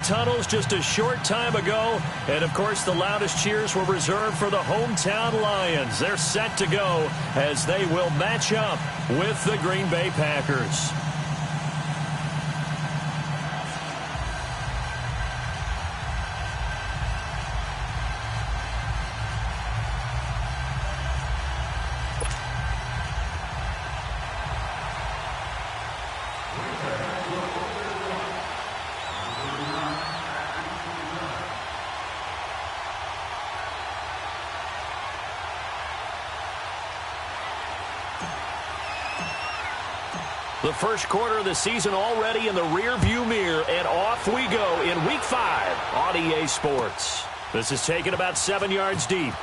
tunnels just a short time ago. And, of course, the loudest cheers were reserved for the hometown Lions. They're set to go as they will match up with the Green Bay Packers. The first quarter of the season already in the rearview mirror, and off we go in Week 5 on EA Sports. This is taken about 7 yards deep.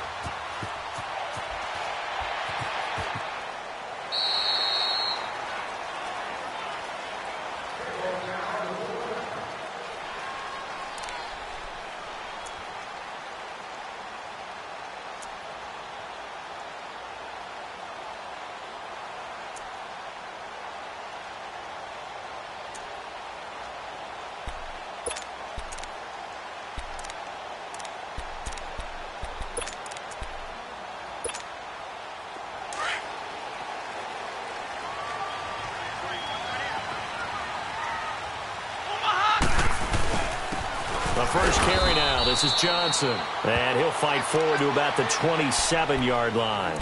The first carry now. This is Johnson. And he'll fight forward to about the 27-yard line.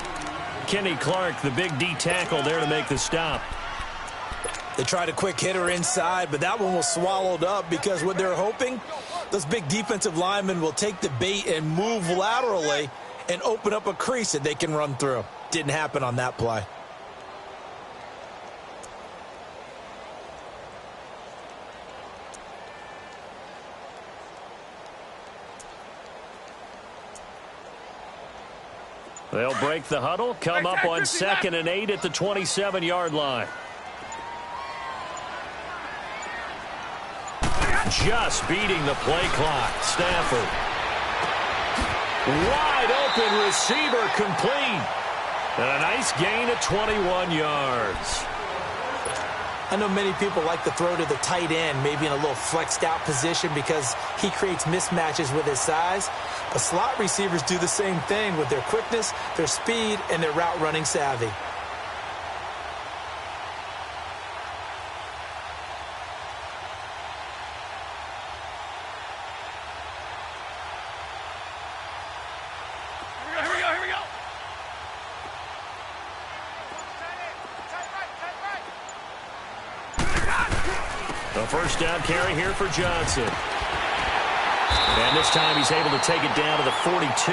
Kenny Clark, the big D tackle, there to make the stop. They tried a quick hitter inside, but that one was swallowed up because what they're hoping, those big defensive linemen will take the bait and move laterally and open up a crease that they can run through. Didn't happen on that play. They'll break the huddle, come up on 2nd and 8 at the 27-yard line. Just beating the play clock. Stafford. Wide open receiver complete. And a nice gain of 21 yards. I know many people like to throw to the tight end, maybe in a little flexed out position because he creates mismatches with his size. But slot receivers do the same thing with their quickness, their speed, and their route running savvy. Here we go. The first down carry here for Johnson. And this time he's able to take it down to the 42.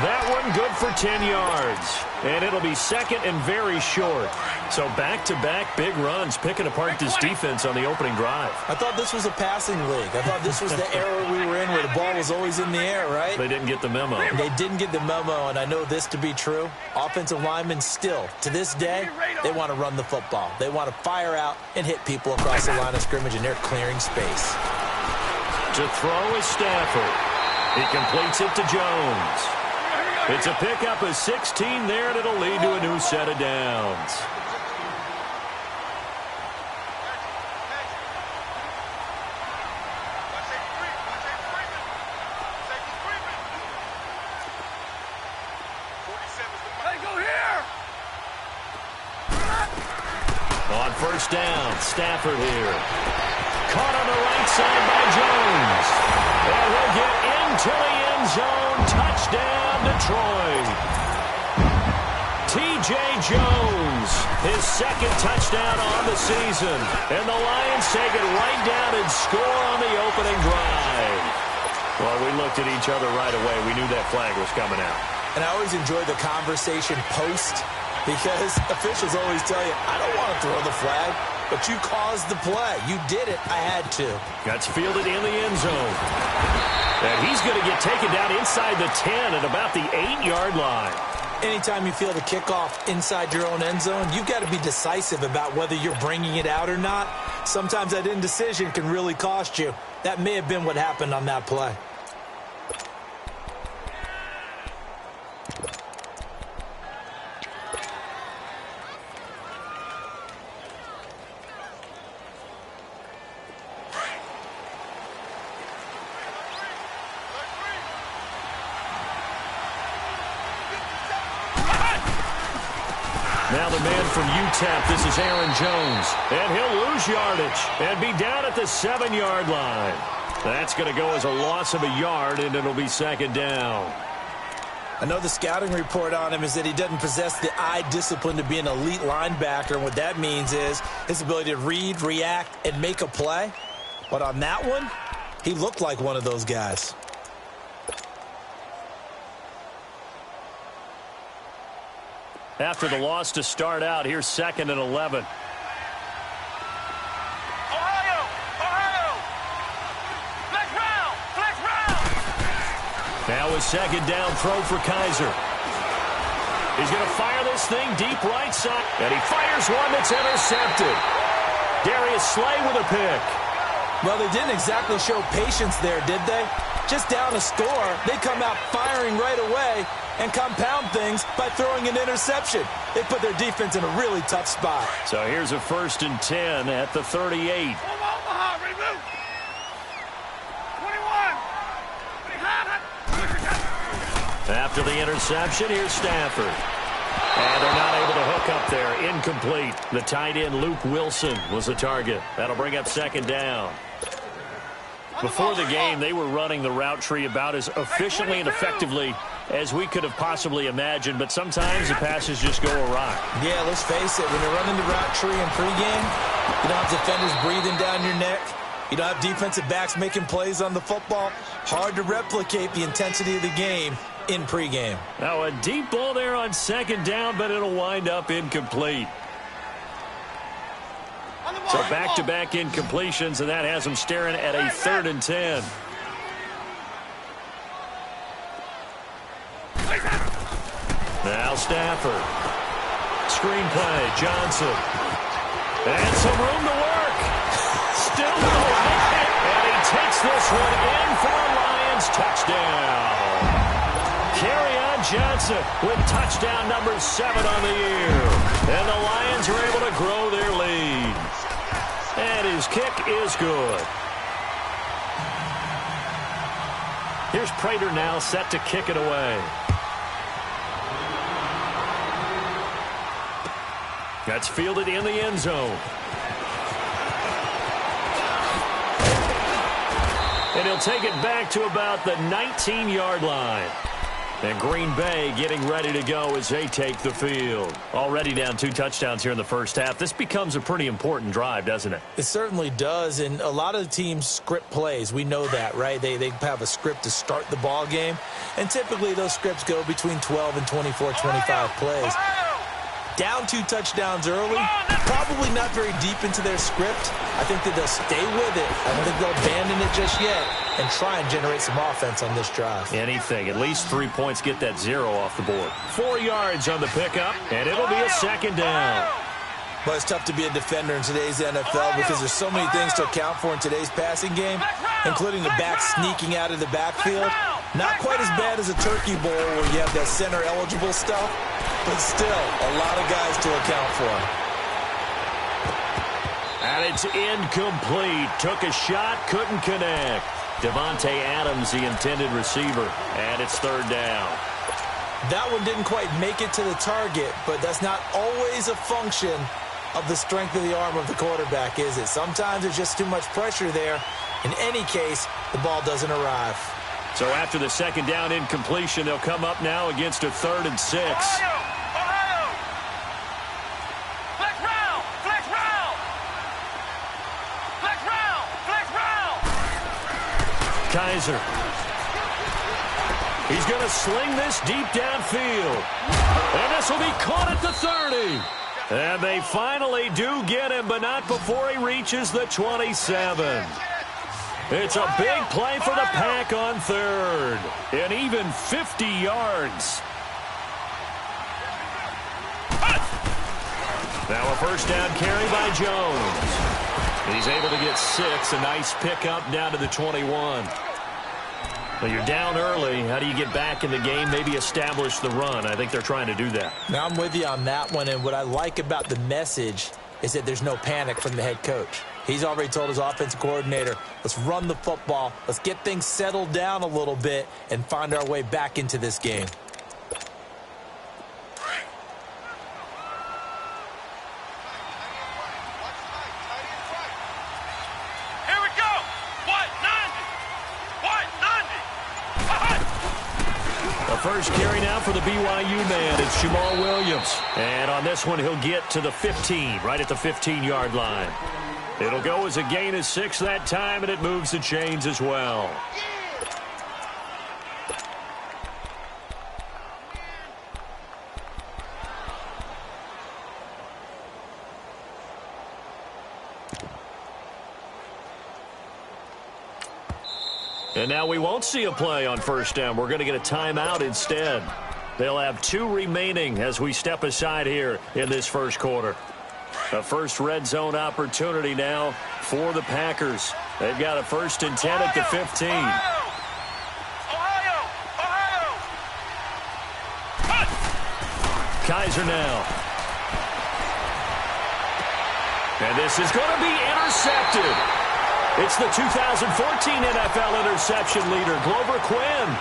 That one good for 10 yards. And it'll be 2nd and very short. So back-to-back big runs, picking apart this defense on the opening drive. I thought this was a passing league. I thought this was the era we were in where the ball was always in the air, right? They didn't get the memo. They didn't get the memo, and I know this to be true. Offensive linemen still, to this day, they want to run the football. They want to fire out and hit people across the line of scrimmage, and they're clearing space. To throw is Stafford. He completes it to Jones. It's a pickup of 16 there, and it'll lead to a new set of downs. On first down, Stafford here. Caught on the right side by Jones. And he'll get into the end zone. Touchdown, Detroit. T.J. Jones, his 2nd touchdown on the season. And the Lions take it right down and score on the opening drive. Well, we looked at each other right away. We knew that flag was coming out. And I always enjoy the conversation post because officials always tell you, I don't want to throw the flag. But you caused the play. You did it. I had to. Gets fielded in the end zone. And he's going to get taken down inside the 10 at about the 8-yard line. Anytime you feel the kickoff inside your own end zone, you've got to be decisive about whether you're bringing it out or not. Sometimes that indecision can really cost you. That may have been what happened on that play. Now the man from UTEP, this is Aaron Jones. And he'll lose yardage and be down at the 7-yard line. That's going to go as a loss of a yard, and it'll be second down. I know the scouting report on him is that he doesn't possess the eye discipline to be an elite linebacker. And what that means is his ability to read, react, and make a play. But on that one, he looked like one of those guys. After the loss to start out, here's 2nd and 11. Now a second down throw for Kaiser. He's going to fire this thing deep right side. And he fires one that's intercepted. Darius Slay with a pick. Well, they didn't exactly show patience there, did they? Just down a score, they come out firing right away and compound things by throwing an interception. They put their defense in a really tough spot. So here's a 1st and 10 at the 38. After the interception, here's Stafford. And they're not able to hook up there. Incomplete. The tight end, Luke Wilson, was the target. That'll bring up 2nd down. Before the game, they were running the route tree about as efficiently and effectively as we could have possibly imagined, but sometimes the passes just go awry. Yeah, let's face it, when you're running the route tree in pregame, you don't have defenders breathing down your neck. You don't have defensive backs making plays on the football. Hard to replicate the intensity of the game in pregame. Now a deep ball there on 2nd down, but it'll wind up incomplete. So back-to-back incompletions, and that has them staring at a 3rd and 10. Now Stafford. Screenplay, Johnson. And some room to work. Still no hit. And he takes this one in for a Lions touchdown. Kerryon Johnson with touchdown number 7 on the year. And the Lions are able to grow their lead. And his kick is good. Here's Prater now set to kick it away. That's fielded in the end zone. And he'll take it back to about the 19-yard line. And Green Bay getting ready to go as they take the field. Already down 2 touchdowns here in the first half. This becomes a pretty important drive, doesn't it? It certainly does, and a lot of the teams script plays. We know that, right? They have a script to start the ball game, and typically those scripts go between 12 and 24, 25 plays. Down 2 touchdowns early, probably not very deep into their script. I think that they'll stay with it. I don't think they'll abandon it just yet and try and generate some offense on this drive. Anything. At least 3 points get that 0 off the board. 4 yards on the pickup, and it'll be a 2nd down. But it's tough to be a defender in today's NFL because there's so many things to account for in today's passing game, including the back sneaking out of the backfield. Not quite as bad as a turkey bowl where you have that center-eligible stuff, but still a lot of guys to account for. And it's incomplete. Took a shot, couldn't connect. Devontae Adams, the intended receiver, and it's 3rd down. That one didn't quite make it to the target, but that's not always a function of the strength of the arm of the quarterback, is it? Sometimes there's just too much pressure there. In any case, the ball doesn't arrive. So after the 2nd down incompletion, they'll come up now against a 3rd and 6. Kaiser. He's going to sling this deep downfield. And this will be caught at the 30. And they finally do get him, but not before he reaches the 27. It's a big play for the Pack on 3rd. And even 50 yards. Now a 1st down carry by Jones. He's able to get 6. A nice pickup down to the 21. Well, you're down early. How do you get back in the game, maybe establish the run? I think they're trying to do that. Now, I'm with you on that one, and what I like about the message is that there's no panic from the head coach. He's already told his offensive coordinator, let's run the football, let's get things settled down a little bit and find our way back into this game. first carry now for the BYU man. It's Jamal Williams. And on this one, he'll get to the 15, right at the 15-yard line. It'll go as a gain of 6 that time, and it moves the chains as well. And now we won't see a play on first down. We're going to get a timeout instead. They'll have 2 remaining as we step aside here in this first quarter. A first red zone opportunity now for the Packers. They've got a 1st and 10 at the 15. Ohio! Kaiser now. And this is going to be intercepted. It's the 2014 NFL interception leader, Glover Quinn.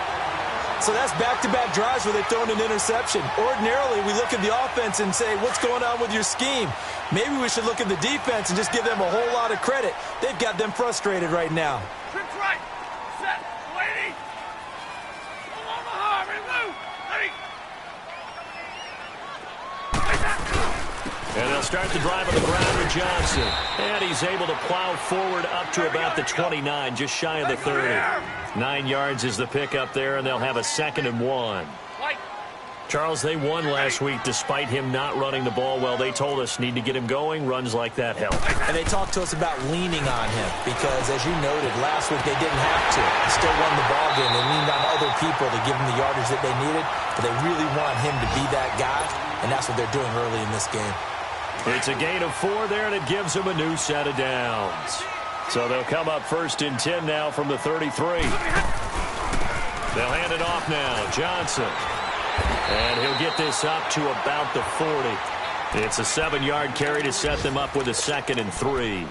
So that's back-to-back drives where they've thrown an interception. Ordinarily, we look at the offense and say, what's going on with your scheme? Maybe we should look at the defense and just give them a whole lot of credit. They've got them frustrated right now. Trips right. Set. Lady. Omaha. Ready, move. Ready. And they'll start the drive on the ground with Johnson. And he's able to plow forward up to about the 29, just shy of the 30. 9 yards is the pickup there, and they'll have a 2nd and 1. Charles, they won last week despite him not running the ball well. They told us need to get him going. Runs like that help. And they talked to us about leaning on him because, as you noted, last week they didn't have to. They still won the ball game. They leaned on other people to give them the yardage that they needed, but they really want him to be that guy, and that's what they're doing early in this game. It's a gain of 4 there, and it gives them a new set of downs. So they'll come up 1st and 10 now from the 33. They'll hand it off now. Johnson. And he'll get this up to about the 40. It's a 7-yard carry to set them up with a 2nd and 3.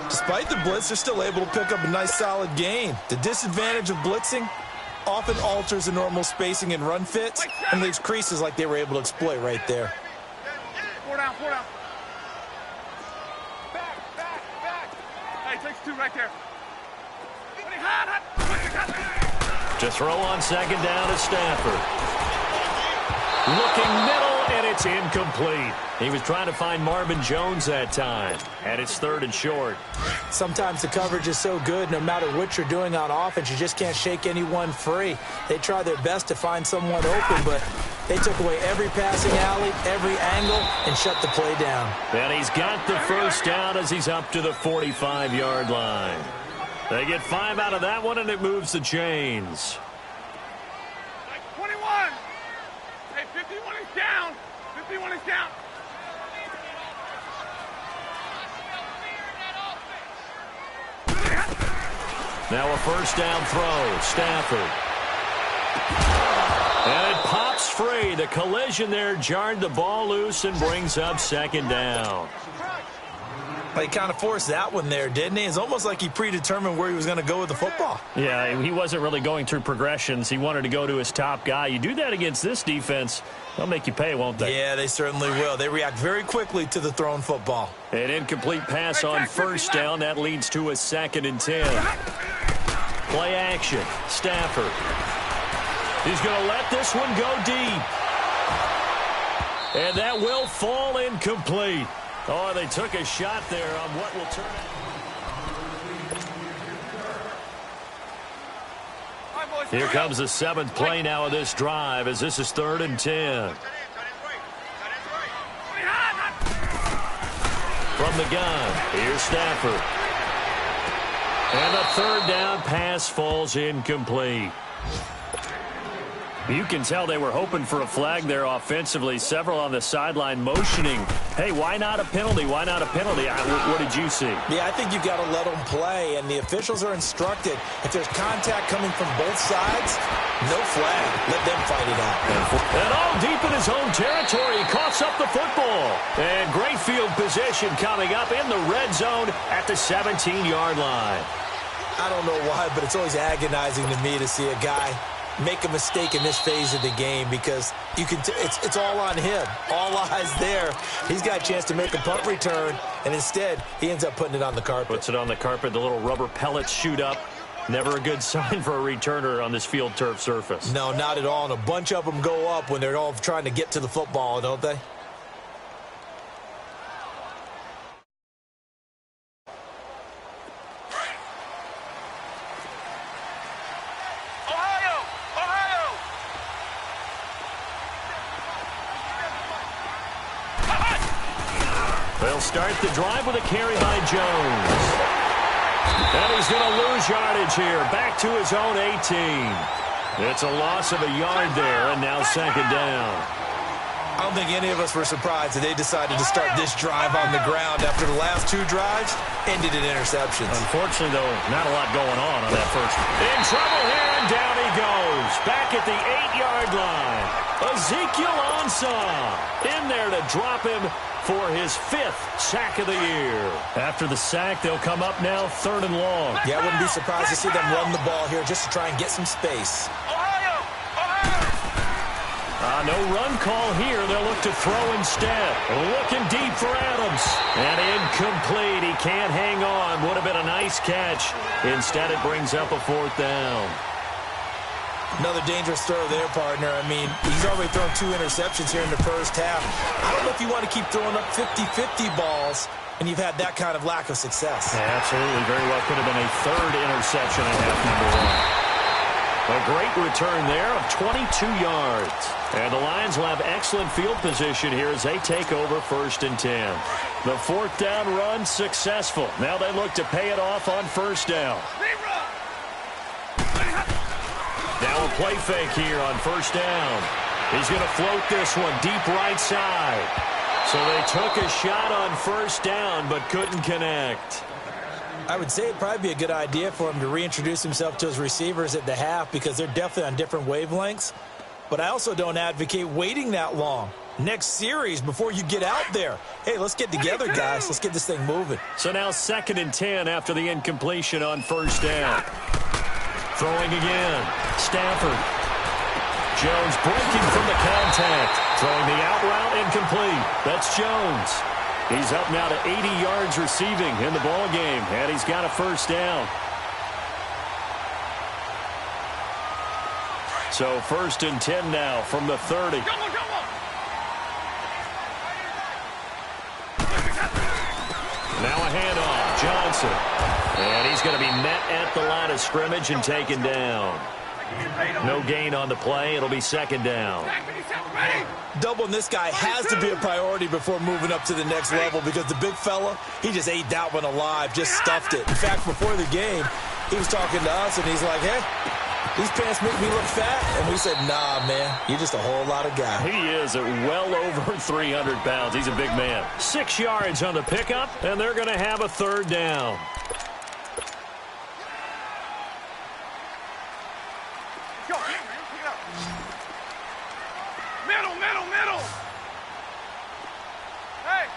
Despite the blitz, they're still able to pick up a nice, solid gain. The disadvantage of blitzing often alters the normal spacing and run fits and leaves creases like they were able to exploit right there. 4 down, 4 down. Back. Hey, takes 2 right there. Hot. To throw on 2nd down is Stafford. Looking middle, and it's incomplete. He was trying to find Marvin Jones that time, and it's 3rd and short. Sometimes the coverage is so good, no matter what you're doing on offense, you just can't shake anyone free. They try their best to find someone open, but they took away every passing alley, every angle, and shut the play down. And he's got the 1st down as he's up to the 45-yard line. They get 5 out of that one, and it moves the chains. 21. Hey, 51 is down. 51 is down. Now a 1st down throw. Stafford. And it pops free. The collision there jarred the ball loose and brings up 2nd down. He kind of forced that one there, didn't he? It's almost like he predetermined where he was going to go with the football. Yeah, he wasn't really going through progressions. He wanted to go to his top guy. You do that against this defense, they'll make you pay, won't they? Yeah, they certainly will. They react very quickly to the thrown football. An incomplete pass on 1st down. That leads to a 2nd and 10. Play action. Stafford. He's going to let this one go deep. And that will fall incomplete. Oh, they took a shot there on what will turn out. Here comes the 7th play now of this drive as this is 3rd and 10. From the gun, here's Stafford. And the 3rd down pass falls incomplete. You can tell they were hoping for a flag there offensively. Several on the sideline motioning. Hey, why not a penalty? Why not a penalty? What did you see? Yeah, I think you've got to let them play, and the officials are instructed. If there's contact coming from both sides, no flag. Let them fight it out. And all deep in his own territory, he coughs up the football. And great field position coming up in the red zone at the 17-yard line. I don't know why, but it's always agonizing to me to see a guy make a mistake in this phase of the game because you can it's all on him. All eyes there. He's got a chance to make a punt return, and instead he ends up putting it on the carpet. Puts it on the carpet. The little rubber pellets shoot up. Never a good sign for a returner on this field turf surface. No, not at all. And a bunch of them go up when they're all trying to get to the football, don't they? They'll start the drive with a carry by Jones. And he's going to lose yardage here. Back to his own 18. It's a loss of a yard there, and now second down. I don't think any of us were surprised that they decided to start this drive on the ground after the last two drives ended in interceptions. Unfortunately, though, not a lot going on that first. In trouble here, and down he goes. Back at the 8-yard line. Ezekiel Ansah in there to drop him for his 5th sack of the year. After the sack, they'll come up now 3rd and long. Yeah, I wouldn't be surprised to see them run the ball here just to try and get some space. No run call here. They'll look to throw instead. Looking deep for Adams. And incomplete. He can't hang on. Would have been a nice catch. Instead, it brings up a 4th down. Another dangerous throw there, partner. I mean, he's already thrown 2 interceptions here in the first half. I don't know if you want to keep throwing up 50-50 balls and you've had that kind of lack of success. Yeah, absolutely. Very well could have been a 3rd interception in half number 1. A great return there of 22 yards. And the Lions will have excellent field position here as they take over 1st and 10. The 4th down run successful. Now they look to pay it off on 1st down. Now a play fake here on 1st down. He's going to float this one deep right side. So they took a shot on 1st down but couldn't connect. I would say it'd probably be a good idea for him to reintroduce himself to his receivers at the half because they're definitely on different wavelengths. But I also don't advocate waiting that long. Next series before you get out there. Hey, let's get together, guys. Let's get this thing moving. So now 2nd and 10 after the incompletion on 1st down. Throwing again. Stafford. Jones breaking from the contact. Throwing the out route incomplete. That's Jones. He's up now to 80 yards receiving in the ball game, and he's got a 1st down. So 1st and 10 now from the 30. Now a handoff. Johnson. And he's going to be met at the line of scrimmage and taken down. No gain on the play. It'll be 2nd down. Doubling this guy has to be a priority before moving up to the next level because the big fella, he just ate that one alive, just stuffed it. In fact, before the game, he was talking to us, and he's like, hey, these pants make me look fat. And we said, nah, man, you're just a whole lot of guy. He is at well over 300 pounds. He's a big man. 6 yards on the pickup, and they're going to have a 3rd down. Middle. Hey.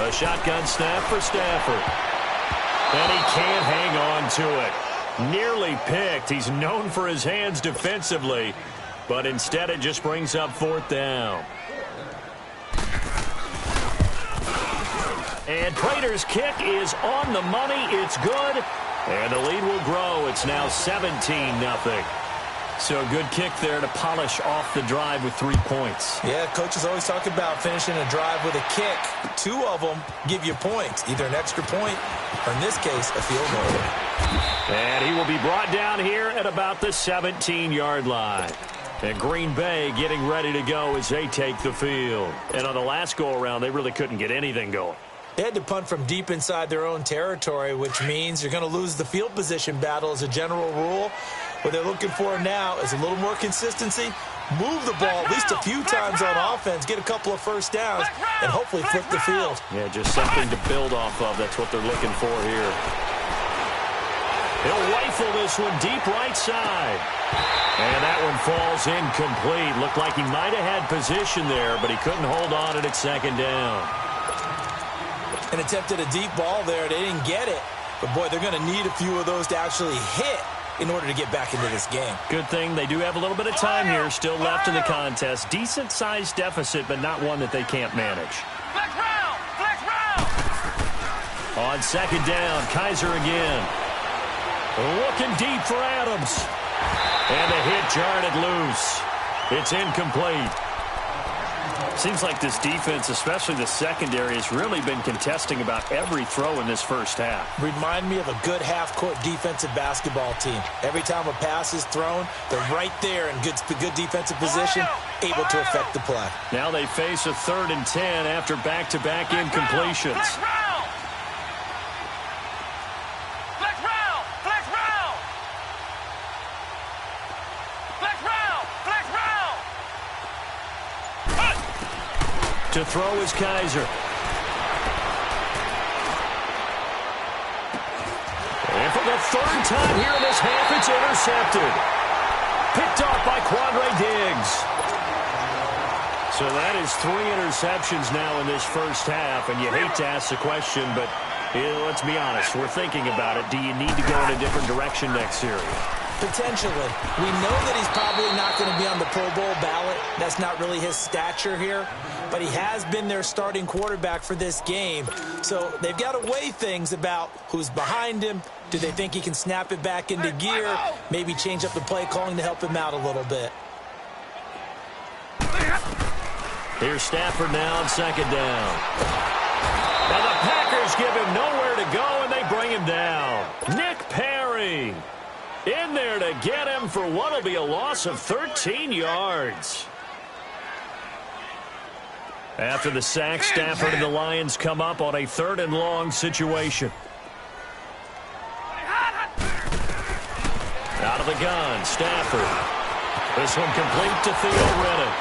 A shotgun snap for Stafford. And he can't hang on to it. Nearly picked. He's known for his hands defensively, but instead it just brings up 4th down. And Prater's kick is on the money. It's good. And the lead will grow. It's now 17-0. So a good kick there to polish off the drive with 3 points. Yeah, coaches always talk about finishing a drive with a kick. 2 of them give you points, either an extra point or, in this case, a field goal. And he will be brought down here at about the 17-yard line. And Green Bay getting ready to go as they take the field. And on the last go-around, they really couldn't get anything going. They had to punt from deep inside their own territory, which means you're going to lose the field position battle as a general rule. What they're looking for now is a little more consistency, move the ball at least a few times on offense, get a couple of 1st downs, and hopefully flip the field. Yeah, just something to build off of. That's what they're looking for here. He'll rifle this one deep right side. And that one falls incomplete. Looked like he might have had position there, but he couldn't hold on at 2nd down. And attempted a deep ball there. They didn't get it. But, boy, they're going to need a few of those to actually hit in order to get back into this game. Good thing they do have a little bit of time here still left in the contest. Decent-sized deficit, but not one that they can't manage. On second down, Kaiser again. Looking deep for Adams. And the hit jarred it loose. It's incomplete. Seems like this defense, especially the secondary, has really been contesting about every throw in this first half. Remind me of a good half-court defensive basketball team. Every time a pass is thrown, they're right there in good defensive position, able to affect the play. Now they face a 3rd and 10 after back-to-back incompletions. To throw is Kaiser. And for the 3rd time here in this half, it's intercepted. Picked off by Quandre Diggs. So that is 3 interceptions now in this first half, and you hate to ask the question, but let's be honest, we're thinking about it. Do you need to go in a different direction next series? Potentially. We know that he's probably not going to be on the Pro Bowl ballot. That's not really his stature here. But he has been their starting quarterback for this game. So they've got to weigh things about who's behind him. Do they think he can snap it back into gear? Maybe change up the play calling to help him out a little bit. Here's Stafford now on second down. Now the Packers give him nowhere to go, and they bring him down. Nick Perry in there to get him for what will be a loss of 13 yards. After the sack, Stafford and the Lions come up on a 3rd and long situation. Out of the gun, Stafford. This one complete to Theo Riddick.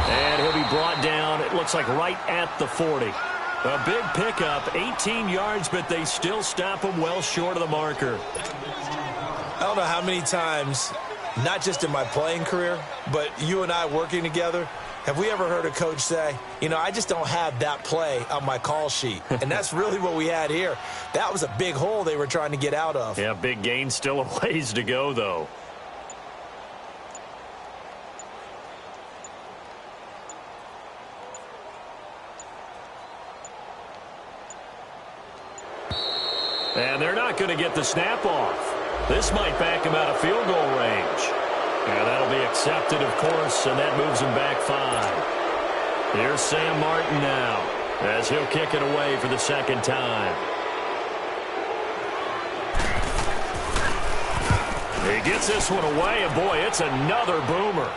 And he'll be brought down, it looks like right at the 40. A big pickup, 18 yards, but they still stop him well short of the marker. I don't know how many times, not just in my playing career, but you and I working together, have we ever heard a coach say, you know, I just don't have that play on my call sheet. And that's really what we had here. That was a big hole they were trying to get out of. Yeah, big gain, still a ways to go, though. And they're not going to get the snap off. This might back him out of field goal range. And that'll be accepted, of course, and that moves him back 5. Here's Sam Martin now, as he'll kick it away for the 2nd time. He gets this one away, and boy, it's another boomer.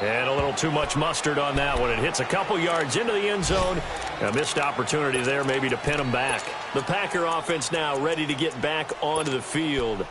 And a little too much mustard on that one. It hits a couple yards into the end zone. A missed opportunity there maybe to pin him back. The Packer offense now ready to get back onto the field.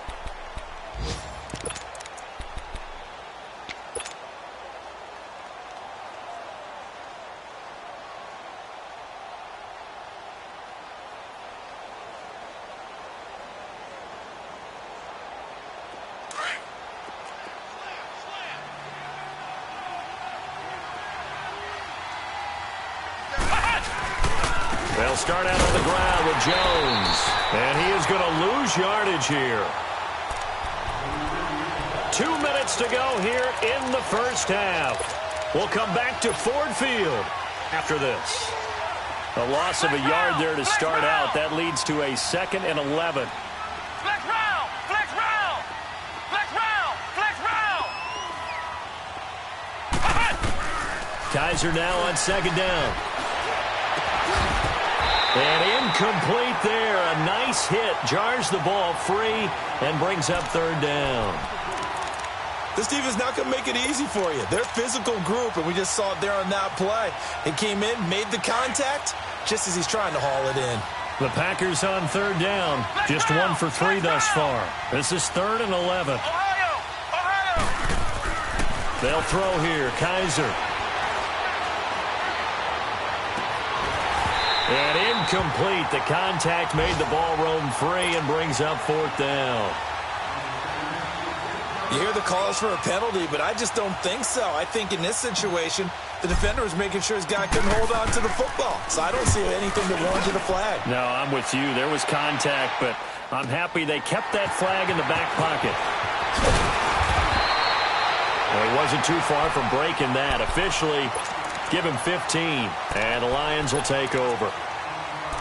They'll start out on the ground with Jones. And he is going to lose yardage here. 2 minutes to go here in the first half. We'll come back to Ford Field after this. A loss of a yard there to start out. That leads to a 2nd and 11. Flex round! Flex round! Flex round! Flex round! Kaiser now on second down. And incomplete there. A nice hit. Jars the ball free and brings up 3rd down. This team is not going to make it easy for you. They're a physical group, and we just saw it there on that play. He came in, made the contact, just as he's trying to haul it in. The Packers on 3rd down. Just 1 for 3 thus far. This is 3rd and 11. Ohio! They'll throw here. Kaiser. And incomplete. The contact made the ball roam free and brings up 4th down. You hear the calls for a penalty, but I just don't think so. I think in this situation, the defender was making sure his guy couldn't hold on to the football. So I don't see anything that warranted a flag. No, I'm with you. There was contact, but I'm happy they kept that flag in the back pocket. Well, he wasn't too far from breaking that. Officially, give him 15, and the Lions will take over.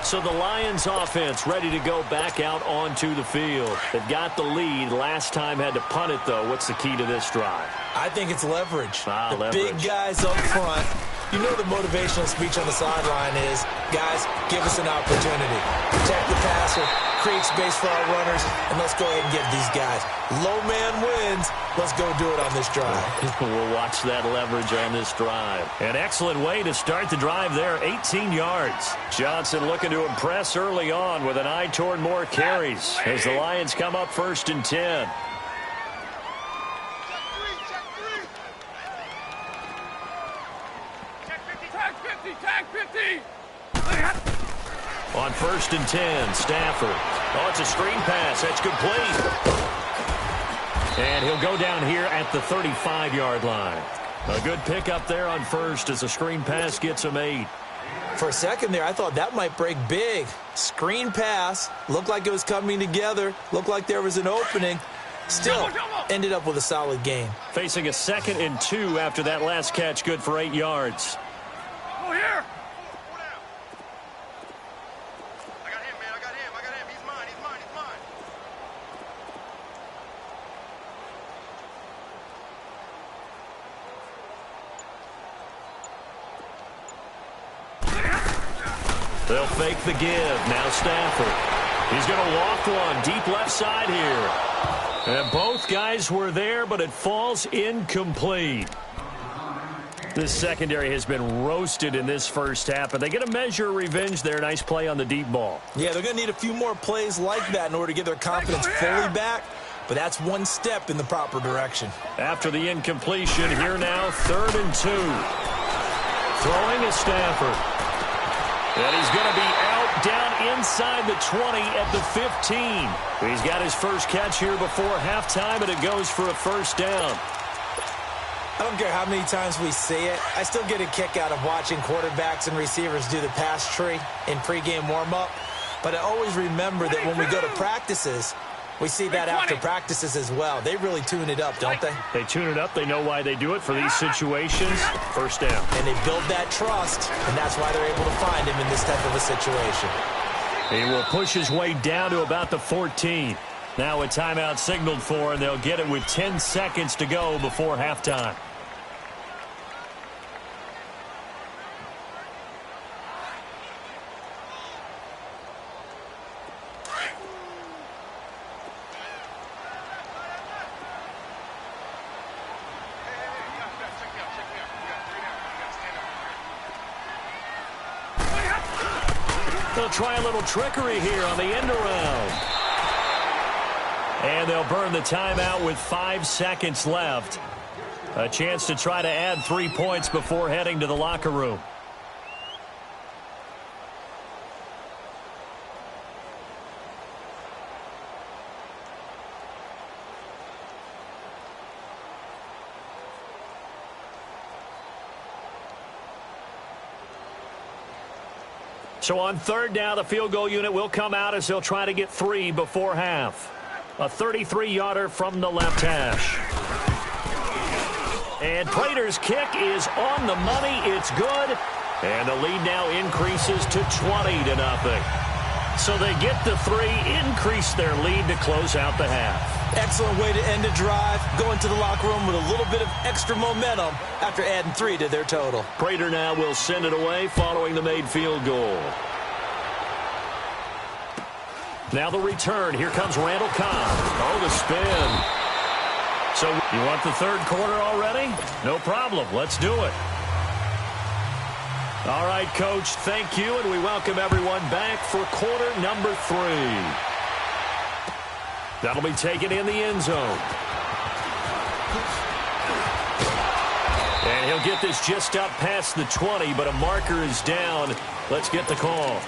So the Lions offense ready to go back out onto the field. They've got the lead. Last time had to punt it, though. What's the key to this drive? I think it's leverage. Leverage. Big guys up front. You know the motivational speech on the sideline is, guys, give us an opportunity. Protect the passer, create space for our runners, and let's go ahead and get these guys. Low man wins. Let's go do it on this drive. We'll watch that leverage on this drive. An excellent way to start the drive there, 18 yards. Johnson looking to impress early on with an eye toward more carries as the Lions come up 1st and 10. Tag 50. On 1st and 10, Stafford. Oh, it's a screen pass. That's complete. And he'll go down here at the 35-yard line. A good pickup there on first as a screen pass gets him 8. For a second there, I thought that might break big. Screen pass. Looked like it was coming together. Looked like there was an opening. Still ended up with a solid gain. Facing a 2nd and 2 after that last catch, good for 8 yards. Go here. I got him, man. I got him. He's mine. They'll fake the give. Now Stafford. He's going to loft one deep left side here. And both guys were there, but it falls incomplete. This secondary has been roasted in this first half, but they get a measure of revenge there. Nice play on the deep ball. Yeah, they're going to need a few more plays like that in order to get their confidence fully back, but that's one step in the proper direction. After the incompletion, here now, 3rd and 2. Throwing is Stafford. And he's going to be out down inside the 20 at the 15. He's got his first catch here before halftime, and it goes for a 1st down. I don't care how many times we see it. I still get a kick out of watching quarterbacks and receivers do the pass tree in pregame warm-up. But I always remember that when we go to practices, we see that after practices as well. They really tune it up, don't they? They tune it up. They know why they do it for these situations. 1st down. And they build that trust, and that's why they're able to find him in this type of a situation. He will push his way down to about the 14. Now a timeout signaled for, and they'll get it with 10 seconds to go before halftime. They'll try a little trickery here on the end around. And they'll burn the timeout with 5 seconds left. A chance to try to add 3 points before heading to the locker room. So on 3rd down, the field goal unit will come out as they'll try to get 3 before half. A 33-yarder from the left hash. And Prater's kick is on the money. It's good. And the lead now increases to 20-0. So they get the 3, increase their lead to close out the half. Excellent way to end a drive. Go into the locker room with a little bit of extra momentum after adding 3 to their total. Prater now will send it away following the made field goal. Now the return. Here comes Randall Cobb. Oh, the spin. So you want the 3rd quarter already? No problem. Let's do it. All right, Coach, thank you, and we welcome everyone back for quarter number 3. That'll be taken in the end zone. And he'll get this just up past the 20, but a marker is down. Let's get the call.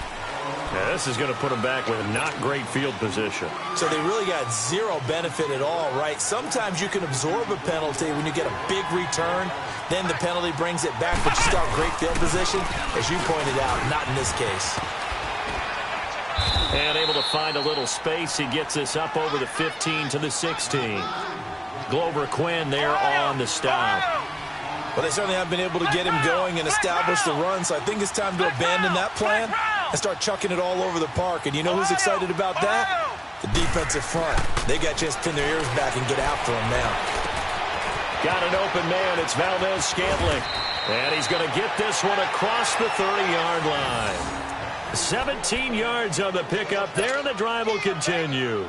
Now, this is going to put him back with not great field position. So they really got zero benefit at all, right? Sometimes you can absorb a penalty when you get a big return. Then the penalty brings it back, but you still have great field position. As you pointed out, not in this case. And able to find a little space. He gets this up over the 15 to the 16. Glover Quinn there on the stop. Well, they certainly have been able to get him going and establish the run, so I think it's time to abandon that plan and start chucking it all over the park. And you know who's excited about that? The defensive front. They got a chance to pin their ears back and get after him now. Got an open man. It's Valdez-Scantling. And he's going to get this one across the 30-yard line. 17 yards on the pickup there, and the drive will continue.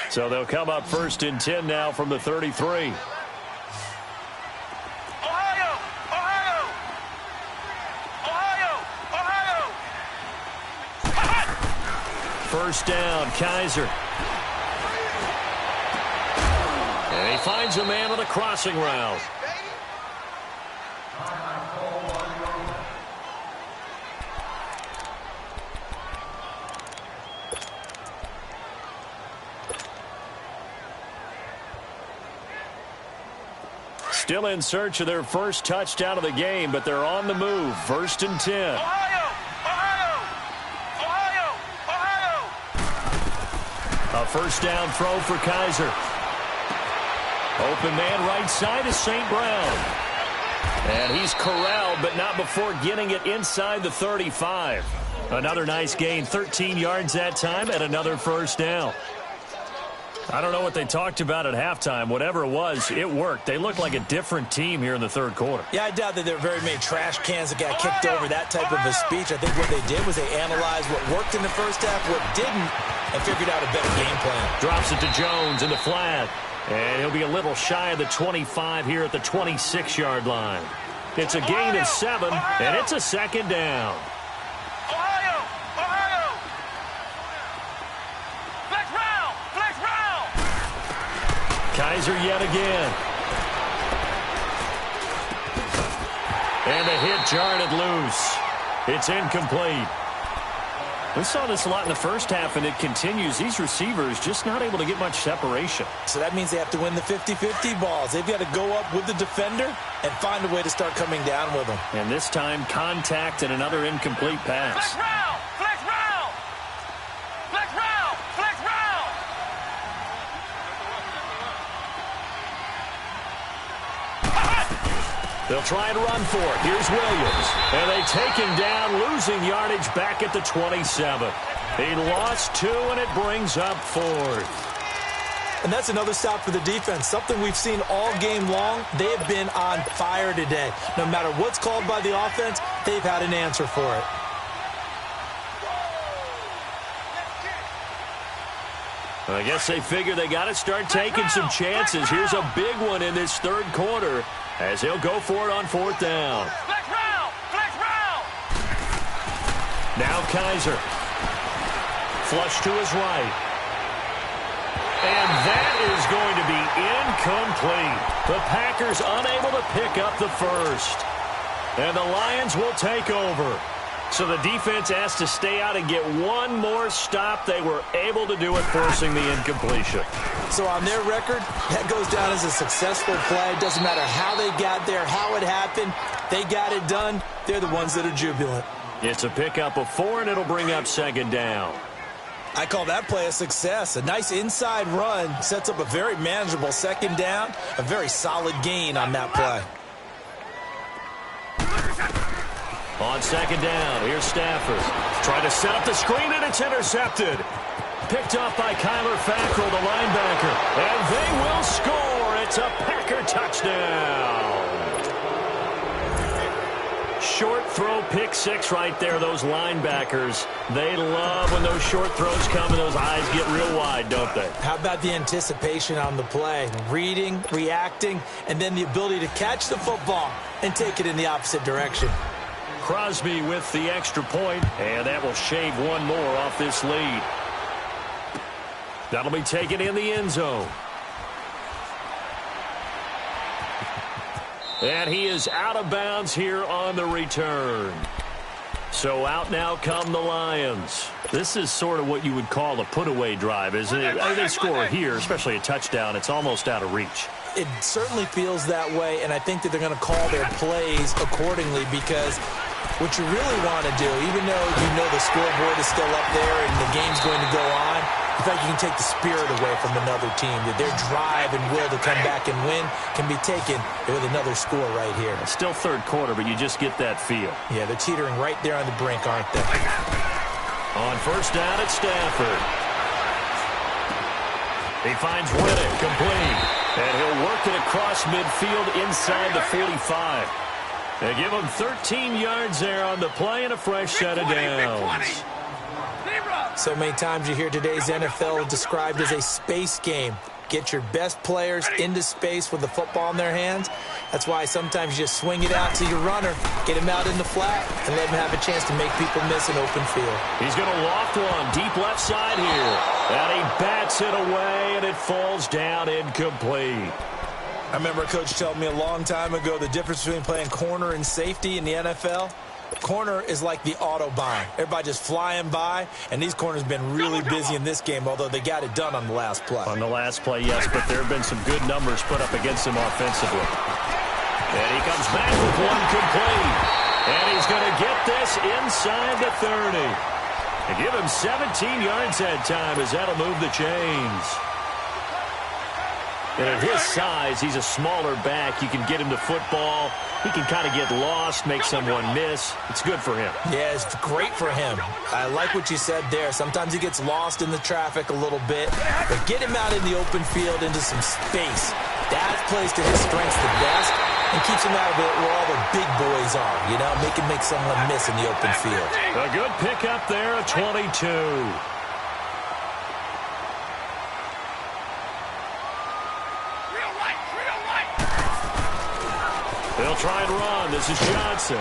So they'll come up 1st and 10 now from the 33. First down, Kaiser. And he finds a man on a crossing route. Still in search of their first touchdown of the game, but they're on the move. 1st and 10. A first down throw for Kaiser. Open man right side is St. Brown. And he's corralled, but not before getting it inside the 35. Another nice gain, 13 yards that time, and another first down. I don't know what they talked about at halftime. Whatever it was, it worked. They looked like a different team here in the 3rd quarter. Yeah, I doubt that there were very many trash cans that got kicked over, that type of a speech. I think what they did was they analyzed what worked in the first half, what didn't, and figured out a better game plan. Drops it to Jones in the flat. And he'll be a little shy of the 25 here at the 26-yard line. It's a gain of 7, and it's a 2nd down. Kaiser yet again. And the hit jarred it loose. It's incomplete. We saw this a lot in the first half, and it continues. These receivers just not able to get much separation. So that means they have to win the 50-50 balls. They've got to go up with the defender and find a way to start coming down with them. And this time, contact and another incomplete pass. They'll try and run for it. Here's Williams. And they take him down, losing yardage back at the 27. He lost 2, and it brings up 4th. And that's another stop for the defense. Something we've seen all game long. They have been on fire today. No matter what's called by the offense, they've had an answer for it. I guess they figure they got to start taking some chances. Here's a big one in this 3rd quarter as he'll go for it on 4th down. Now Kaiser. Flush to his right. And that is going to be incomplete. The Packers unable to pick up the first. And the Lions will take over. So the defense has to stay out and get one more stop. They were able to do it, forcing the incompletion. So on their record, that goes down as a successful play. It doesn't matter how they got there, how it happened. They got it done. They're the ones that are jubilant. It's a pickup of 4, and it'll bring up 2nd down. I call that play a success. A nice inside run sets up a very manageable 2nd down. A very solid gain on that play. On 2nd down, here's Stafford. Trying to set up the screen, and it's intercepted. Picked off by Kyler Fackrell, the linebacker. And they will score. It's a Packer touchdown. Short throw, pick 6 right there. Those linebackers, they love when those short throws come and those eyes get real wide, don't they? How about the anticipation on the play? Reading, reacting, and then the ability to catch the football and take it in the opposite direction. Crosby with the extra point, and that will shave one more off this lead. That'll be taken in the end zone. And he is out of bounds here on the return. So out now come the Lions. This is sort of what you would call a put-away drive, isn't it? They score here, especially a touchdown. It's almost out of reach. It certainly feels that way, and I think that they're going to call their plays accordingly, because what you really want to do, even though you know the scoreboard is still up there and the game's going to go on, I feel like you can take the spirit away from another team, that their drive and will to come back and win can be taken with another score right here. It's still third quarter, but you just get that feel. Yeah, they're teetering right there on the brink, aren't they? On first down at Stafford. He finds Winnick, complete. And he'll work it across midfield inside the 45. They give him 13 yards there on the play and a fresh set of downs. So many times you hear today's NFL described as a space game. Get your best players into space with the football in their hands. That's why sometimes you just swing it out to your runner, get him out in the flat, and let him have a chance to make people miss an open field. He's going to loft one deep left side here. And he bats it away, and it falls down incomplete. I remember a coach telling me a long time ago the difference between playing corner and safety in the NFL. Corner is like the Autobahn. Everybody just flying by, and these corners have been really busy in this game, although they got it done on the last play. On the last play, yes, but there have been some good numbers put up against him offensively. And he comes back with one complete. And he's going to get this inside the 30. And give him 17 yards that time, as that'll move the chains. And at his size, he's a smaller back. You can get him to football. He can kind of get lost, make someone miss. It's good for him. Yeah, it's great for him. I like what you said there. Sometimes he gets lost in the traffic a little bit, but get him out in the open field into some space. That plays to his strengths the best and keeps him out of it where all the big boys are, you know, make someone miss in the open field. A good pickup there at 22. They'll try and run. This is Johnson.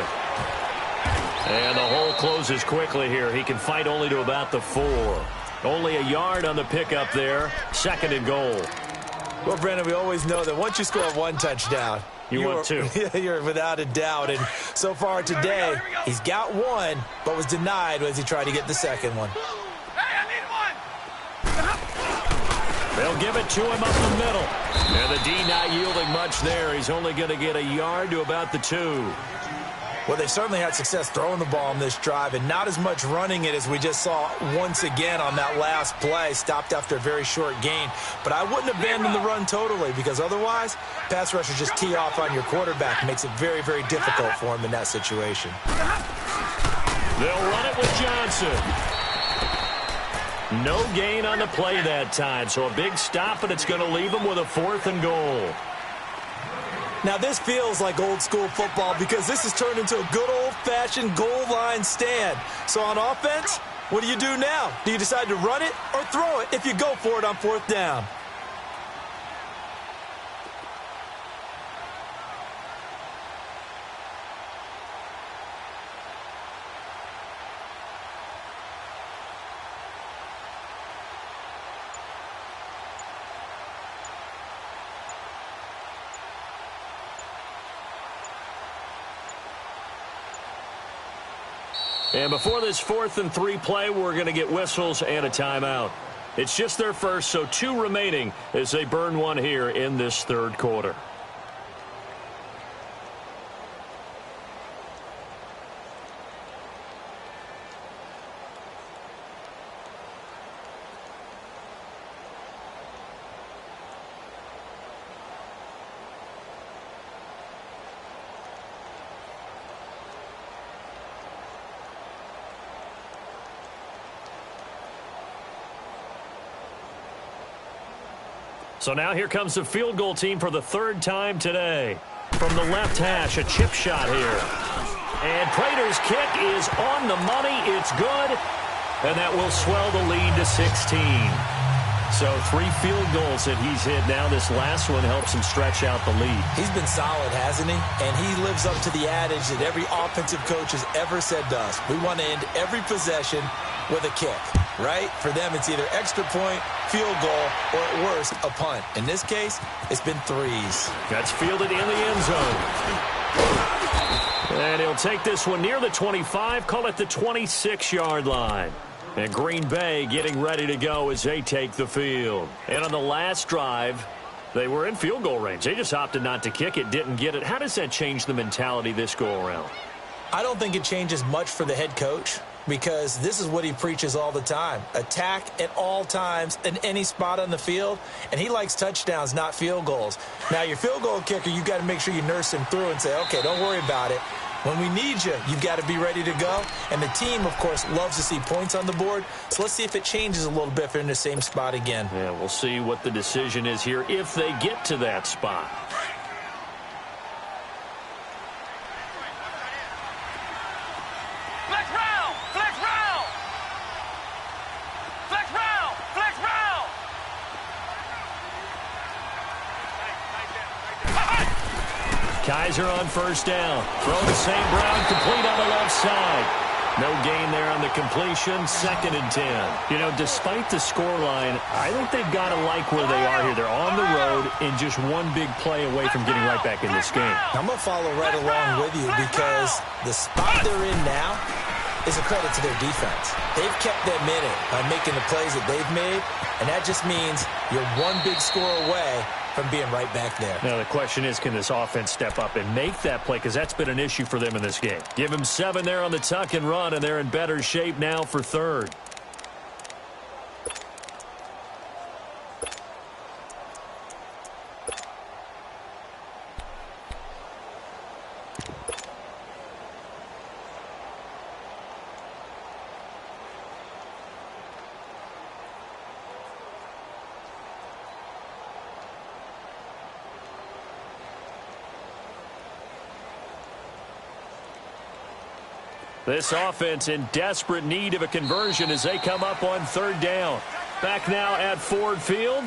And the hole closes quickly here. He can fight only to about the 4. Only a yard on the pickup there. 2nd and goal. Well, Brandon, we always know that once you score one touchdown, you want 2. You're without a doubt. And so far today, he's got 1, but was denied as he tried to get the second one. Hey, I need 1. They'll give it to him up the middle. And the D not yielding much there. He's only going to get a yard to about the 2. Well, they certainly had success throwing the ball on this drive and not as much running it as we just saw once again on that last play. Stopped after a very short gain. But I wouldn't abandon the run totally, because otherwise, pass rushers just tee off on your quarterback. It makes it very, very difficult for him in that situation. They'll run it with Johnson. No gain on the play that time, so a big stop, and it's going to leave him with a 4th and goal. Now, this feels like old-school football because this has turned into a good old-fashioned goal line stand. So on offense, what do you do now? Do you decide to run it or throw it if you go for it on 4th down? And before this 4th and 3 play, we're going to get whistles and a timeout. It's just their first, so 2 remaining as they burn one here in this 3rd quarter. So now here comes the field goal team for the 3rd time today. From the left hash, a chip shot here. And Prater's kick is on the money. It's good. And that will swell the lead to 16. So 3 field goals that he's hit now. This last one helps him stretch out the lead. He's been solid, hasn't he? And he lives up to the adage that every offensive coach has ever said to us. We want to end every possession with a kick, right? For them, it's either extra point, field goal, or at worst, a punt. In this case, it's been 3s. That's fielded in the end zone. And he'll take this one near the 25, call it the 26-yard line. And Green Bay getting ready to go as they take the field. And on the last drive, they were in field goal range. They just opted not to kick it, didn't get it. How does that change the mentality this go-around? I don't think it changes much for the head coach. because this is what he preaches all the time. Attack at all times in any spot on the field, and he likes touchdowns, not field goals. Now, your field goal kicker, you got to make sure you nurse him through and say, okay, don't worry about it. When we need you, you've got to be ready to go. And the team, of course, loves to see points on the board. So let's see if it changes a little bit if they're in the same spot again. Yeah, we'll see what the decision is here if they get to that spot. Flex round! Flex round! Flex round! Flex round! Kaiser on first down. Throw to St. Brown, complete on the left side. No gain there on the completion, 2nd and 10. You know, despite the scoreline, I think they've got to like where they are here. They're on the road and just one big play away from getting right back in this game. I'm going to follow right along with you because the spot they're in now is a credit to their defense. They've kept them in it by making the plays that they've made, and that just means you're one big score away from being right back there. Now, the question is, can this offense step up and make that play? Because that's been an issue for them in this game. Give them 7 there on the tuck and run, and they're in better shape now for 3rd. This offense in desperate need of a conversion as they come up on 3rd down. Back now at Ford Field.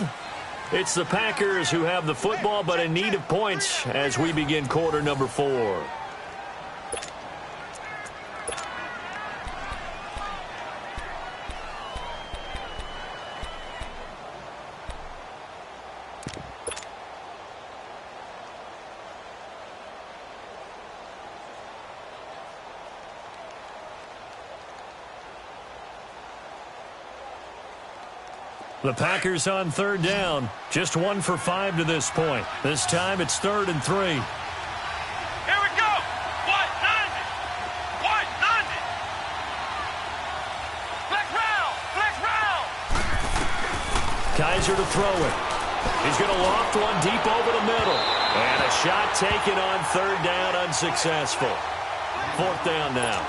It's the Packers who have the football but in need of points as we begin quarter number 4. The Packers on 3rd down. Just 1 for 5 to this point. This time it's 3rd and 3. Here we go! What? 90! What? 90! Flex round! Flex round! Kaiser to throw it. He's going to loft one deep over the middle. And a shot taken on 3rd down, unsuccessful. 4th down now.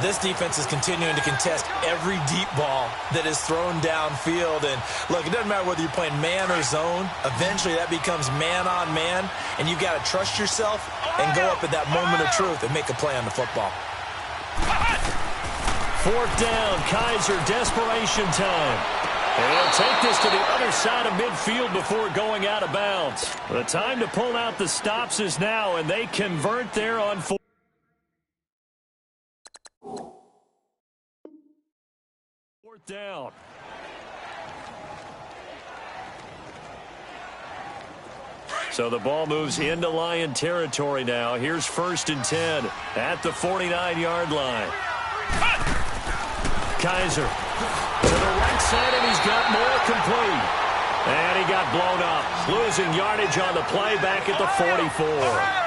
This defense is continuing to contest every deep ball that is thrown downfield. And, look, it doesn't matter whether you're playing man or zone. Eventually that becomes man on man, and you've got to trust yourself and go up at that moment of truth and make a play on the football. 4th down, Kaiser, desperation time. And he'll take this to the other side of midfield before going out of bounds. The time to pull out the stops is now, and they convert there on 4th down. So the ball moves into Lion territory now. Here's 1st and 10 at the 49-yard line. Kaiser to the right side, and he's got more complete. And he got blown up. Losing yardage on the play back at the 44.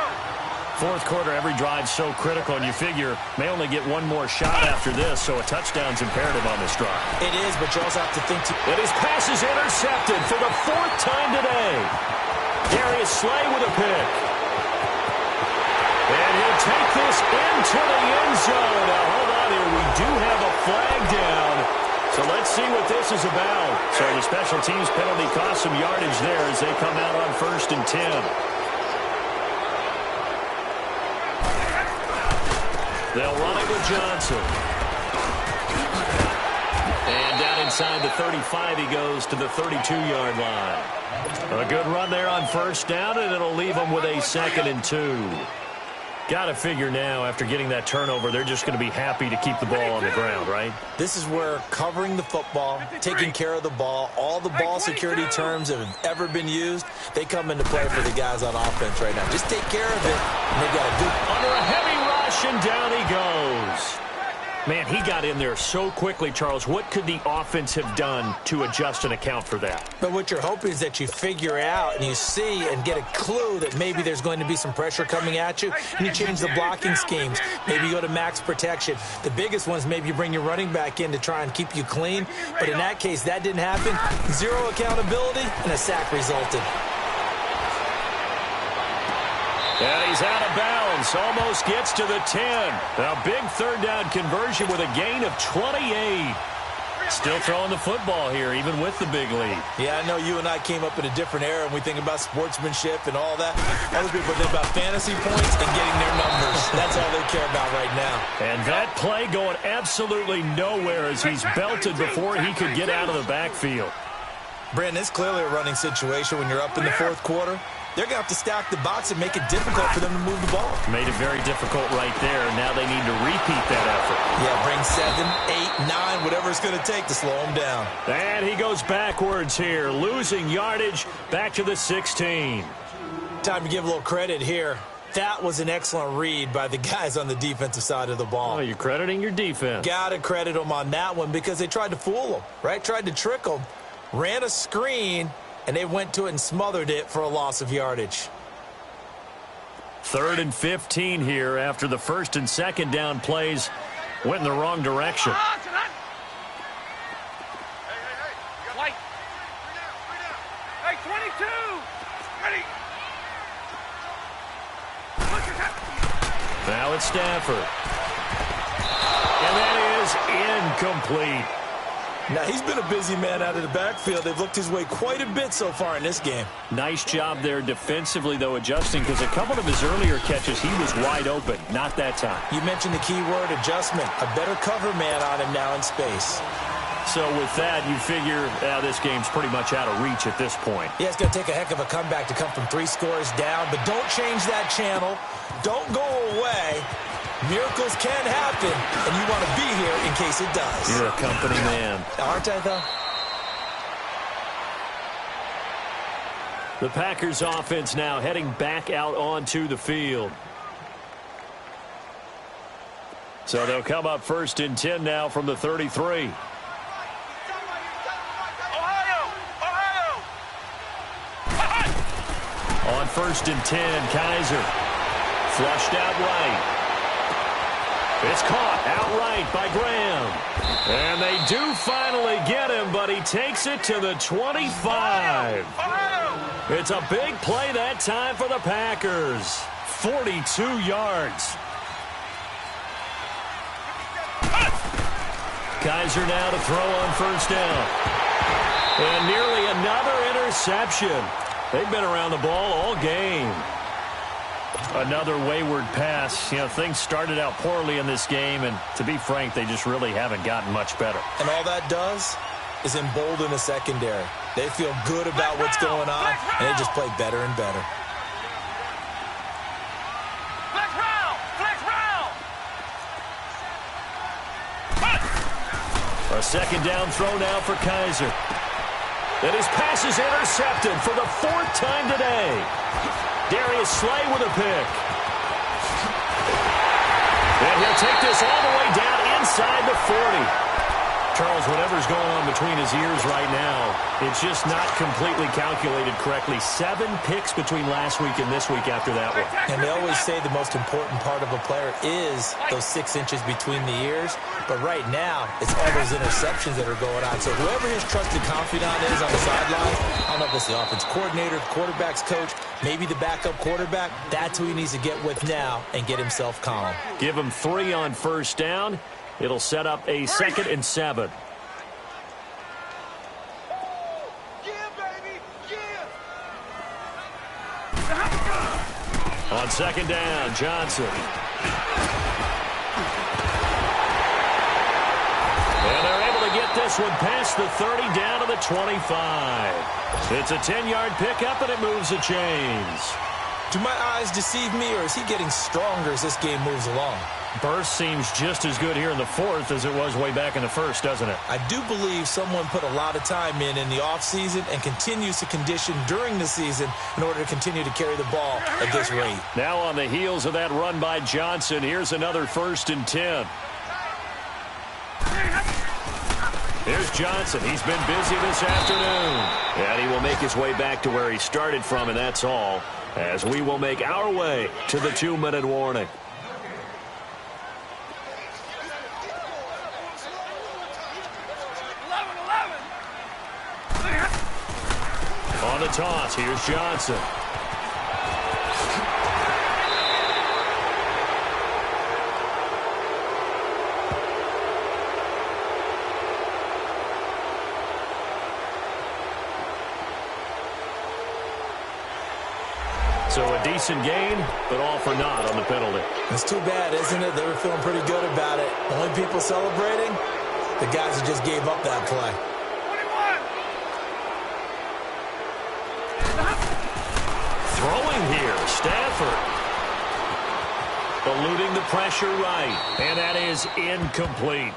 4th quarter, every drive so critical, and you figure may only get one more shot after this, so a touchdown's imperative on this drive. It is, but you also have to think And his pass is intercepted for the 4th time today. Darius Slay with a pick. And he'll take this into the end zone. Now, hold on here. We do have a flag down. So let's see what this is about. So the special teams penalty cost some yardage there as they come out on 1st and 10. They'll run it with Johnson. And down inside the 35, he goes to the 32-yard line. A good run there on 1st down, and it'll leave them with a 2nd and 2. Got to figure now, after getting that turnover, they're just going to be happy to keep the ball on the ground, right? This is where covering the football, taking care of the ball, all the ball security terms that have ever been used, they come into play for the guys on offense right now. Just take care of it, and they've got a good... Under a heavy rush, and down he goes. Man, he got in there so quickly, Charles. What could the offense have done to adjust and account for that? But what you're hoping is that you figure out and you see and get a clue that maybe there's going to be some pressure coming at you, and you change the blocking schemes. Maybe you go to max protection. The biggest ones, maybe you bring your running back in to try and keep you clean. But in that case, that didn't happen. Zero accountability, and a sack resulted. And he's out of bounds. Almost gets to the 10. A big third down conversion with a gain of 28. Still throwing the football here, even with the big lead. Yeah, I know you and I came up in a different era, and we think about sportsmanship and all that. Other people think about fantasy points and getting their numbers. That's all they care about right now. And that play going absolutely nowhere as he's belted before he could get out of the backfield. Brandon, it's clearly a running situation when you're up in the fourth quarter. They're going to have to stack the box and make it difficult for them to move the ball. Made it very difficult right there. Now they need to repeat that effort. Yeah, bring 7, 8, 9, whatever it's going to take to slow him down. And he goes backwards here, losing yardage back to the 16. Time to give a little credit here. That was an excellent read by the guys on the defensive side of the ball. Oh, you're crediting your defense. Got to credit them on that one because they tried to fool them, right? Tried to trick them, ran a screen, and they went to it and smothered it for a loss of yardage. 3rd and 15 here after the first and second down plays went in the wrong direction. White. Hey, 22. Ready. Now it's Stafford. And that is incomplete. Now, he's been a busy man out of the backfield. They've looked his way quite a bit so far in this game. Nice job there defensively, though, adjusting, because a couple of his earlier catches, he was wide open. Not that time. You mentioned the key word, adjustment. A better cover man on him now in space. So with that, you figure this game's pretty much out of reach at this point. Yeah, it's going to take a heck of a comeback to come from 3 scores down, but don't change that channel. Don't go away. Miracles can happen, and you want to be here in case it does. You're a company man. Aren't I, though? The Packers offense now heading back out onto the field. So they'll come up 1st and 10 now from the 33. On 1st and 10, Kaiser. Flushed out right. It's caught outright by Graham. And they do finally get him, but he takes it to the 25. It's a big play that time for the Packers. 42 yards. Kaiser now to throw on 1st down. And nearly another interception. They've been around the ball all game. Another wayward pass. You know, things started out poorly in this game, and to be frank, they just really haven't gotten much better. And all that does is embolden the secondary. They feel good about what's going on, and they just play better and better. Flex round! Flex round! A 2nd down throw now for Kaiser. And his pass is intercepted for the 4th time today. Darius Slay with a pick. And he'll take this all the way down inside the 40. Charles, whatever's going on between his ears right now, it's just not completely calculated correctly. 7 picks between last week and this week after that one. And they always say the most important part of a player is those 6 inches between the ears. But right now, it's all those interceptions that are going on. So whoever his trusted confidant is on the sideline, I don't know if it's the offense coordinator, the quarterback's coach, maybe the backup quarterback, that's who he needs to get with now and get himself calm. Give him 3 on 1st down. It'll set up a 2nd and 7. On 2nd down, Johnson. And they're able to get this one past the 30 down to the 25. It's a 10-yard pickup, and it moves the chains. Do my eyes deceive me, or is he getting stronger as this game moves along? Burst seems just as good here in the 4th as it was way back in the 1st, doesn't it? I do believe someone put a lot of time in the offseason and continues to condition during the season in order to continue to carry the ball at this rate. Now on the heels of that run by Johnson, here's another 1st and 10. Here's Johnson. He's been busy this afternoon. And he will make his way back to where he started from, and that's all, as we will make our way to the 2-minute warning. On the toss, here's Johnson. So a decent gain, but all for naught on the penalty. It's too bad, isn't it? They were feeling pretty good about it. Only people celebrating, the guys who just gave up that play. 21. Throwing here, Stafford. Eluding the pressure right, and that is incomplete.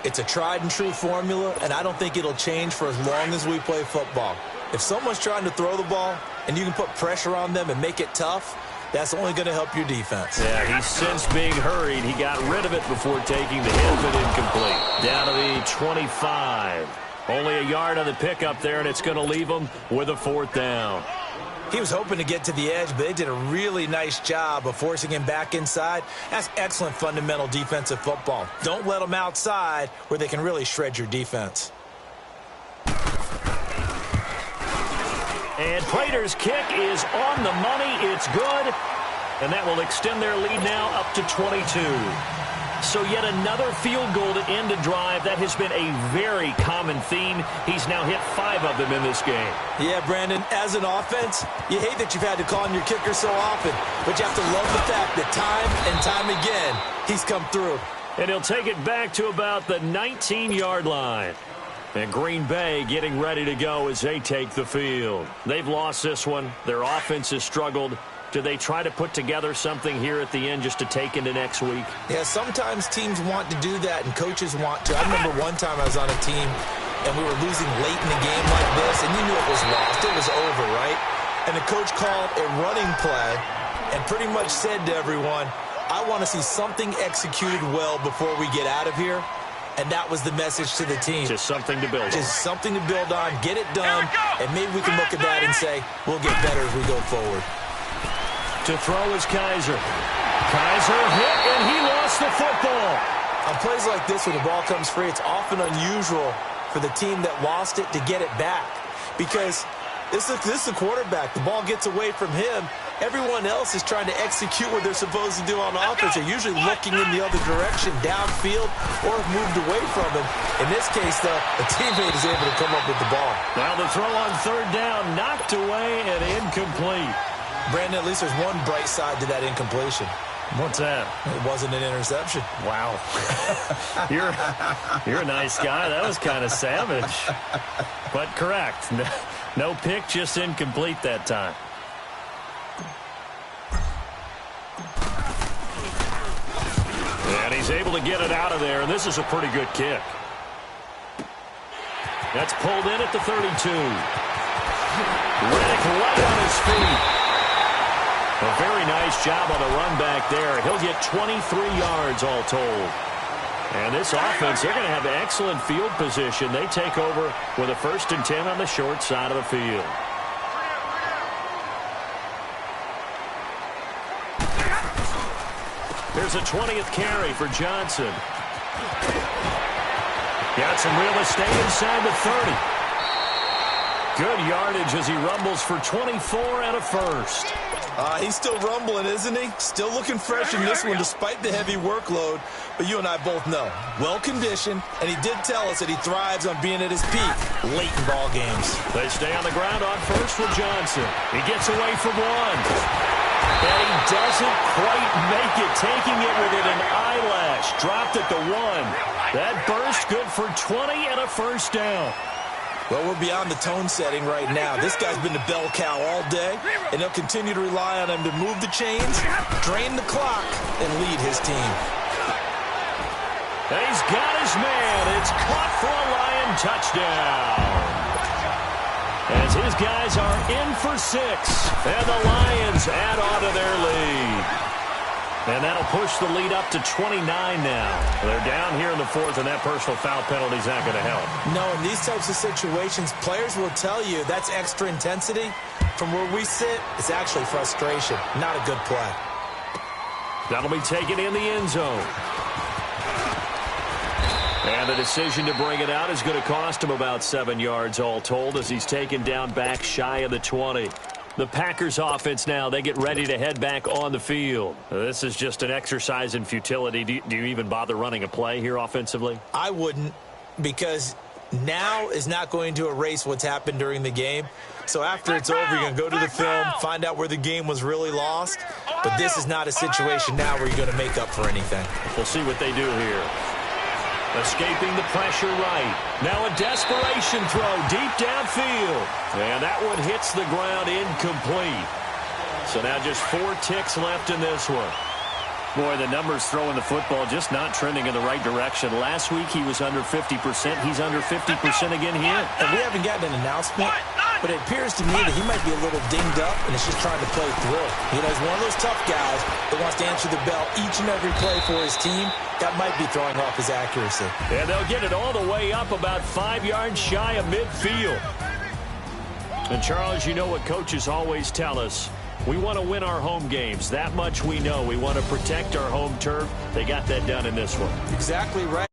It's a tried and true formula, and I don't think it'll change for as long as we play football. If someone's trying to throw the ball and you can put pressure on them and make it tough, that's only going to help your defense. Yeah, he's since being hurried. He got rid of it before taking the hit, but incomplete. Down to the 25. Only a yard on the pickup there, and it's going to leave him with a 4th down. He was hoping to get to the edge, but they did a really nice job of forcing him back inside. That's excellent fundamental defensive football. Don't let them outside where they can really shred your defense. And Prater's kick is on the money. It's good. And that will extend their lead now up to 22. So yet another field goal to end a drive. That has been a very common theme. He's now hit 5 of them in this game. Yeah, Brandon, as an offense, you hate that you've had to call on your kicker so often, but you have to love the fact that time and time again, he's come through. And he'll take it back to about the 19-yard line. And Green Bay getting ready to go as they take the field. They've lost this one. Their offense has struggled. Do they try to put together something here at the end just to take into next week? Yeah, sometimes teams want to do that and coaches want to. I remember one time I was on a team and we were losing late in the game like this, and you knew it was lost. It was over, right? And the coach called a running play and pretty much said to everyone, I want to see something executed well before we get out of here. And that was the message to the team. Just something to build on. Just something to build on, get it done, and maybe we can look at that and say, we'll get better as we go forward. To throw is Kaiser. Kaiser hit, and he lost the football. On plays like this, when the ball comes free, it's often unusual for the team that lost it to get it back. Because this is the quarterback. The ball gets away from him. Everyone else is trying to execute what they're supposed to do on offense. They're usually looking in the other direction, downfield, or have moved away from him. In this case, though, a teammate is able to come up with the ball. Now the throw on 3rd down, knocked away and incomplete. Brandon, at least there's one bright side to that incompletion. What's that? It wasn't an interception. Wow. You're a nice guy. That was kind of savage. But correct. No pick, just incomplete that time. And he's able to get it out of there, and this is a pretty good kick. That's pulled in at the 32. Reddick right on his feet. A very nice job on the run back there. He'll get 23 yards all told. And this offense, they're going to have excellent field position. They take over with a 1st and 10 on the short side of the field. Here's a 20th carry for Johnson. Got some real estate inside the 30. Good yardage as he rumbles for 24 and a 1st. He's still rumbling, isn't he? Still looking fresh in this one despite the heavy workload. But you and I both know, well-conditioned, and he did tell us that he thrives on being at his peak late in ball games. They stay on the ground on 1st with Johnson. He gets away from 1. And he doesn't quite make it, taking it within an eyelash. Dropped at the 1. That burst good for 20 and a 1st down. Well, we're beyond the tone setting right now. This guy's been the bell cow all day, and they'll continue to rely on him to move the chains, drain the clock, and lead his team. And he's got his man. It's caught for a Lion touchdown. As his guys are in for 6, and the Lions add on to their lead. And that'll push the lead up to 29 now. They're down here in the fourth, and that personal foul penalty is not going to help. No, in these types of situations, players will tell you that's extra intensity. From where we sit, it's actually frustration, not a good play. That'll be taken in the end zone. And the decision to bring it out is going to cost him about 7 yards all told as he's taken down back shy of the 20. The Packers offense now, they get ready to head back on the field. This is just an exercise in futility. Do you even bother running a play here offensively? I wouldn't, because now is not going to erase what's happened during the game. So after it's over, you're going to go to the film, find out where the game was really lost. But this is not a situation now where you're going to make up for anything. We'll see what they do here. Escaping the pressure right. Now a desperation throw deep downfield. And that one hits the ground incomplete. So now just 4 ticks left in this one. Boy, the numbers throwing the football just not trending in the right direction. Last week he was under 50%. He's under 50% again here. And we haven't gotten an announcement, but it appears to me that he might be a little dinged up and is just trying to play through. You know, he's one of those tough guys that wants to answer the bell each and every play for his team. That might be throwing off his accuracy. And they'll get it all the way up about 5 yards shy of midfield. And, Charles, you know what coaches always tell us. We want to win our home games. That much we know. We want to protect our home turf. They got that done in this one. Exactly right.